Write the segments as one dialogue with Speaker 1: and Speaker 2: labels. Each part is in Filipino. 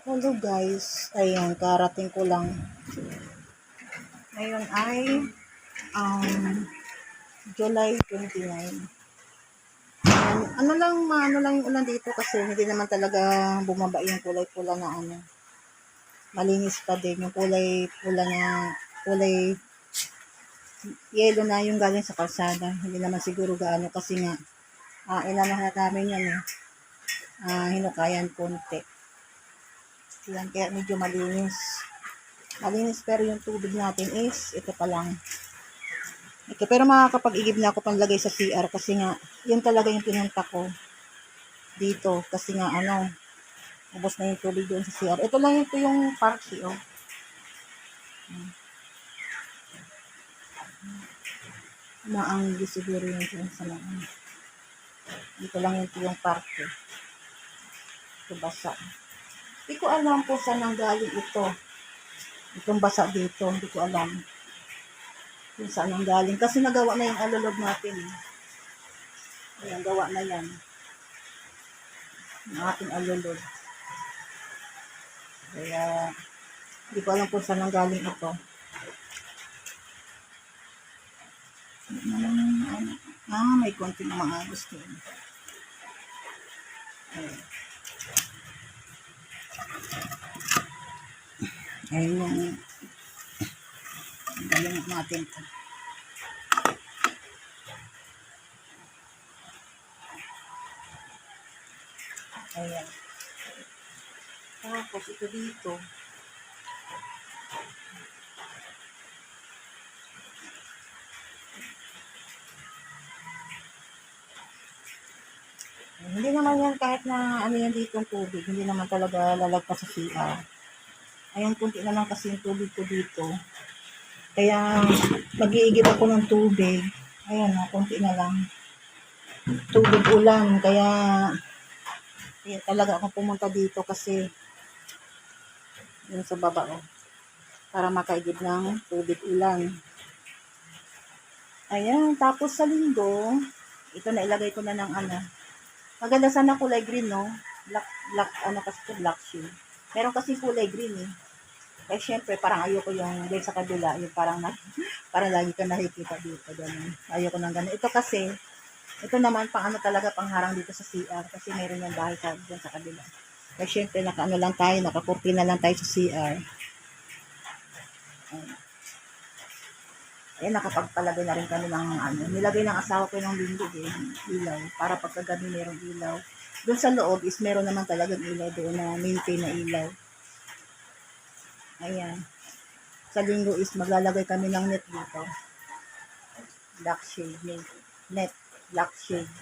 Speaker 1: Hello guys, ayan, karating ko lang. Ngayon ay July 29. Ayan, ano lang yung ulan dito kasi hindi naman talaga bumaba yung kulay pula na ano. Malinis pa din yung kulay yellow na yung galing sa kalsada. Hindi naman siguro gaano kasi nga inano na namin yan eh. Hinukayan konti. Yan, kaya medyo malinis. Malinis pero yung tubig natin is ito pa lang. Ito, pero makakapag-igib na ako panlagay sa CR kasi nga, yun talaga yung pinunta ko dito. Kasi nga, ubos na yung tubig doon sa CR. Ito lang yung party, oh. Maanggi siguro yun dyan sa mga. Dito lang yung party. Ito basa. Hindi ko alam kung saan nanggaling ito. Itong basa dito, hindi ko alam kung saan nanggaling. Kasi nagawa na yung alulog natin. Ayan, gawa na yan. Yung ating alulog. Kaya, hindi ko alam kung saan nanggaling ito. May konting mga gusto. Ayun yung galing natin ito. Ayan. Tapos ito dito. Hindi naman yan kahit na ano yan dito yung tubig. Hindi naman talaga lalagpas sa CR. Ayan, kunti na lang kasi yung tubig ko dito. Kaya mag-iigib ako ng tubig. Ayan, kunti na lang. Tubig ulan. Kaya talaga ako pumunta dito kasi yun sa baba para makaigib ng tubig ulan. Ayan, tapos sa linggo, ito na ilagay ko na ng maganda sana kulay green, no? Black, kasi ito, black shade. Meron kasi kulay green, eh. Eh, syempre, parang ayoko yung din sa kabila, yung parang lagi ka nakikita dito, ganun. Ayoko ng ganun. Ito kasi, ito naman, talaga, pangharang dito sa CR, kasi meron yung bahay dyan sa kabila. Eh, syempre, lang tayo, nakakurtina lang tayo sa CR. Eh, nakapagpalagay na rin kami ng nilagay ng asawa ko ng linggo ilaw, para pagkagabi merong ilaw. Doon sa loob is meron naman talagang ilaw doon na maintain na ilaw. Ayan. Sa linggo is maglalagay kami ng net dito. Black shade net. Black shade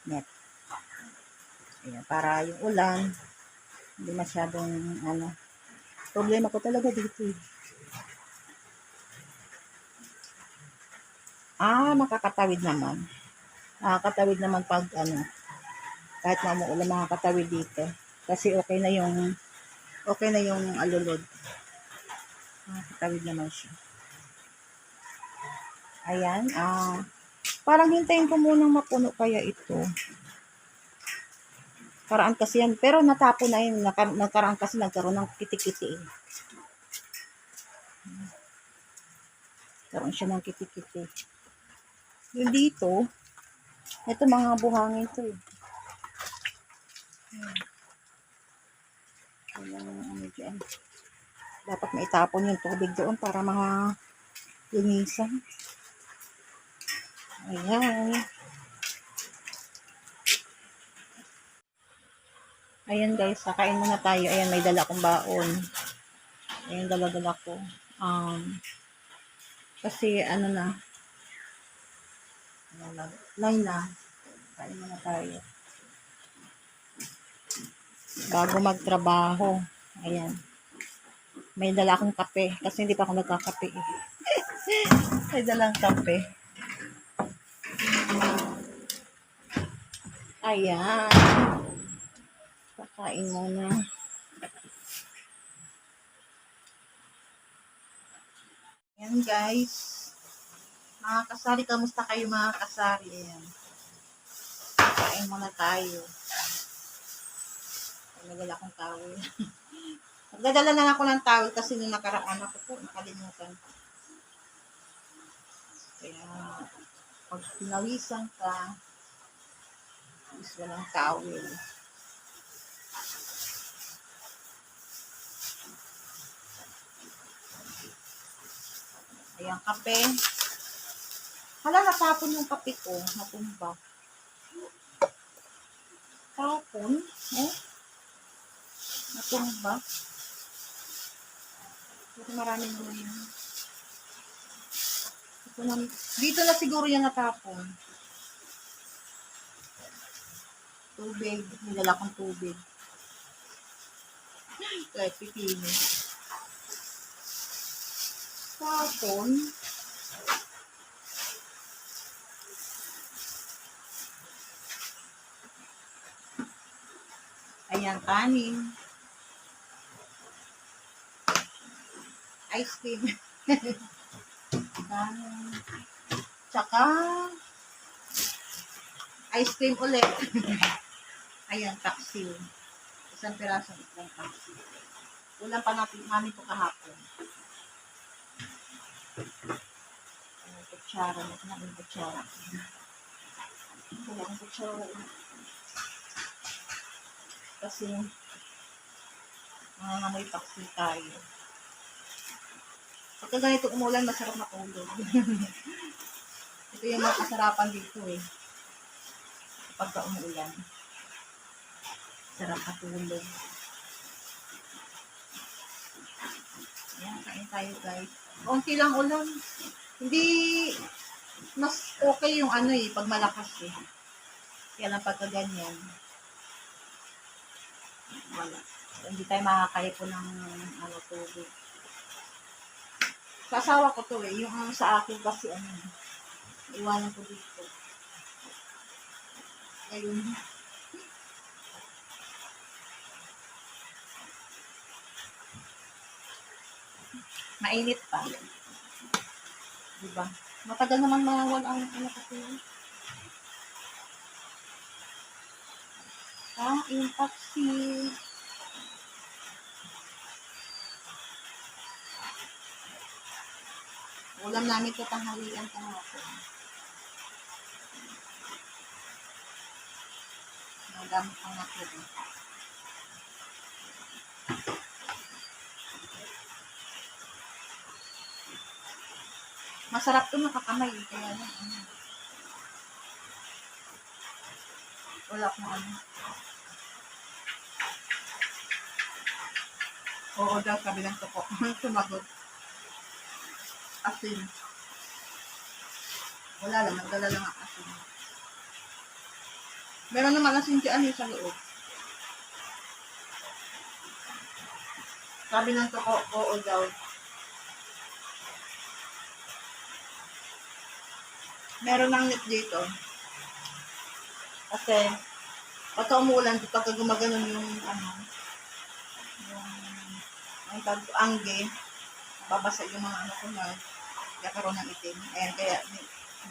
Speaker 1: net. Ayan, para yung ulan, hindi masyadong problema ko talaga dito. Makakatawid naman. Nakakatawid naman pag kahit na umuulan, makakatawid dito. Kasi okay na yung alulod. Nakakatawid naman siya. Ayan, parang hintayin ko munang mapuno kaya ito. Karaan kasi yan, pero natapon na yun, nagkaraan kasi nagkaroon ng kiti-kiti. Karoon siya ng kiti-kiti. Yung dito, ito mga buhangin to eh. Ayan, dyan. Dapat maitapon yung tubig doon para mga linisan. Ayan. Ayan guys, kakain muna tayo. Ayan, may dala akong baon. Ayan, dala-dala ko. Kasi line na. Kain muna tayo. Bago magtrabaho. Ayan. May dala akong kape. Kasi hindi pa ako nagkakape eh. May dalang kape. Ayan. Kakain muna. Ayan guys. Mga kasari, kamusta kayo mga kasari? Ayan. Kain muna tayo. Nagala akong tawel. Nagdadala na ako ng towel kasi nung nakaraan ako po, nakalimutan. Kaya, pag pinawisan ka, is walang towel. Ayan, kape. Hala, natapon yung kape ko. Natumba. Tapon? Eh? Natumba. Kasi marami naman yun. Dito na siguro yan natapon. Tubig. Nilala kong tubig. Kahit pipili. Tapon. Ayan, kanin. Ice cream. Kanin. Tsaka, ice cream ulit. Ayan, taksil. Isang pirasong isang taksil. Ulam pa namin ito kahapon. Ayan, kutsara. Nakin kutsara. Wala akong kutsara. Kasi, may taksil tayo. Pagka ganito umulan, masarap matulog. Ito yung mga kasarapan dito eh. Pagka umulan. Sarap matulog. Ayan, kain tayo guys. Konti lang ulan. Hindi, mas okay yung ano eh, pag malakas eh. Kaya lang pagka ganyan. Wala. Hindi tayo makakaya po ng tubig. Sa asawa ko to eh. Yung sa akin kasi iwanan ko dito. Ayun. Mainit pa. Diba? Matagal naman mawala ang kasi. Kain taxi. Ulam namin ito tanghalian kahapon. Ang dami pang natin. Masarap ito nakakamay. Kaya lang, wala akong Oo daw, sabi ng toko. Sumagot. Asin. Wala lang, nagdala lang ang asin. Meron naman asin dyan sa loob. Sabi ng toko, oo daw. Meron ng net dito. Kasi, pagka umulan, pagka gumaganon yung angge, babasa yung mga ko na kakaroon ng itim. Ayan, kaya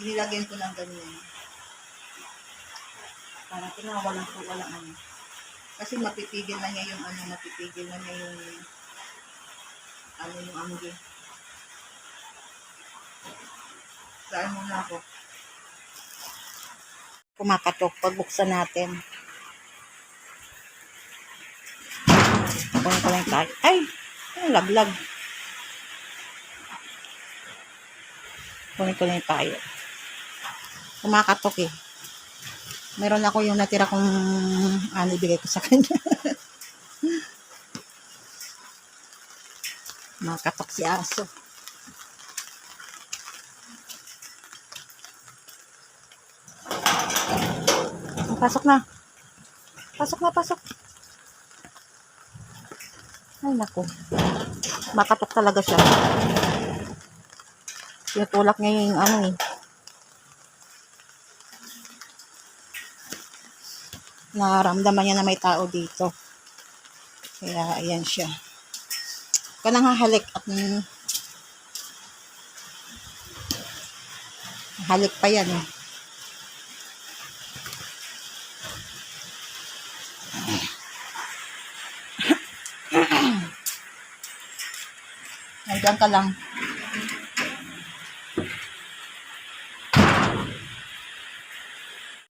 Speaker 1: dinilagyan ko ng ganyan. Para walang Kasi mapipigil na niya yung mapipigil na niya yung yung angge. Saan muna ako? Kumakatok pagbuksan natin. Kunin ko lang tayo. Ay! Laglag. Kunin ko lang tayo. Kumakatok eh. Meron ako yung natira kong ibigay ko sa kanya. Makatok si aso. Pasok na. Pasok na, pasok. Ay, naku. Makatok talaga siya. Tinutulak niya yung Nararamdaman niya na may tao dito. Kaya, ayan siya. Kanang hahalik at halik pa yan eh. Nandiyan ka lang.